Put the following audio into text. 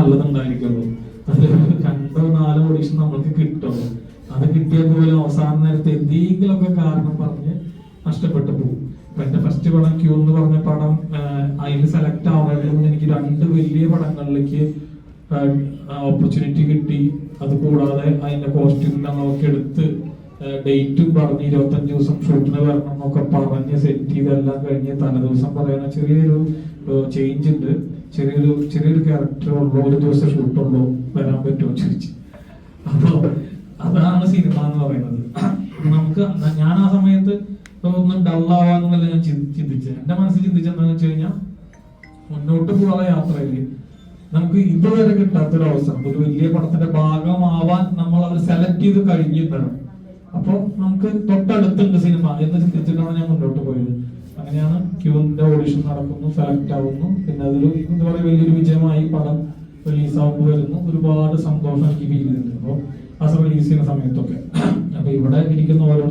നല്ലതുണ്ടായിരിക്കുള്ളൂ. അത് 2-4 ഓഡീഷൻ നമ്മൾക്ക് കിട്ടുള്ളൂ. അത് കിട്ടിയ പോലും അവസാന നേരത്തെ എന്തെങ്കിലുമൊക്കെ കാരണം പറഞ്ഞ് നഷ്ടപ്പെട്ടു പോകും. അപ്പൊ എന്റെ ഫസ്റ്റ് പടം ക്യൂ എന്ന് പറഞ്ഞ പടം അതിൽ സെലക്ട് ആവുന്നതിന് എനിക്ക് 2 വലിയ പടങ്ങളിലേക്ക് ഓപ്പർച്യൂണിറ്റി കിട്ടി. അത് കൂടാതെ അതിന്റെ കോസ്റ്റ്യൂം ഞങ്ങളൊക്കെ എടുത്ത് ഡേറ്റും പറഞ്ഞ് 25 ദിവസം ഷൂട്ടിന് വരണം എന്നൊക്കെ പറഞ്ഞ് സെറ്റ് ചെയ്തെല്ലാം കഴിഞ്ഞ് തലേദിവസം പറയുന്ന ചെറിയൊരു ചേഞ്ച് ഉണ്ട്, ചെറിയൊരു ക്യാരക്ടർ ഉള്ളൂ, ഒരു ദിവസം ഷൂട്ടുള്ളൂ, വരാൻ പറ്റുമോ ചോദിച്ചു. അപ്പൊ അതാണ് സിനിമ എന്ന് പറയുന്നത്. നമുക്ക് ഞാൻ ആ സമയത്ത് ഒന്നും ഡള്ളാവാന്നല്ല ഞാൻ ചിന്തിച്ചത്. എന്റെ മനസ്സിൽ ചിന്തിച്ചെന്താന്ന് വെച്ച് കഴിഞ്ഞാൽ മുന്നോട്ട് പോകാനുള്ള യാത്രയില് നമുക്ക് ഇതുവരെ കിട്ടാത്തൊരു അവസരം, ഒരു വലിയ പടത്തിന്റെ ഭാഗമാവാൻ നമ്മൾ അവർ സെലക്ട് ചെയ്ത് കഴിഞ്ഞിട്ടുണ്ടാവും. അപ്പൊ നമുക്ക് തൊട്ടടുത്തുണ്ട് സിനിമ എന്ന് ചിന്തിച്ചിട്ടാണ് ഞാൻ മുന്നോട്ട് പോയത്. അങ്ങനെയാണ് ക്യൂവിന്റെ ഓഡിഷൻ നടക്കുന്നു, സെലക്ട് ആവുന്നു. പിന്നെ അതൊരു എന്താ പറയുക വലിയൊരു വിജയമായി പടം റിലീസാവുമ്പോൾ വരുന്നു. ഒരുപാട് സന്തോഷം എനിക്ക് ഫീൽ ചെയ്തിട്ടുണ്ട്. അപ്പോൾ ആ റിലീസ് ചെയ്യുന്ന സമയത്തൊക്കെ. അപ്പൊ ഇവിടെ ഇരിക്കുന്ന ഓരോ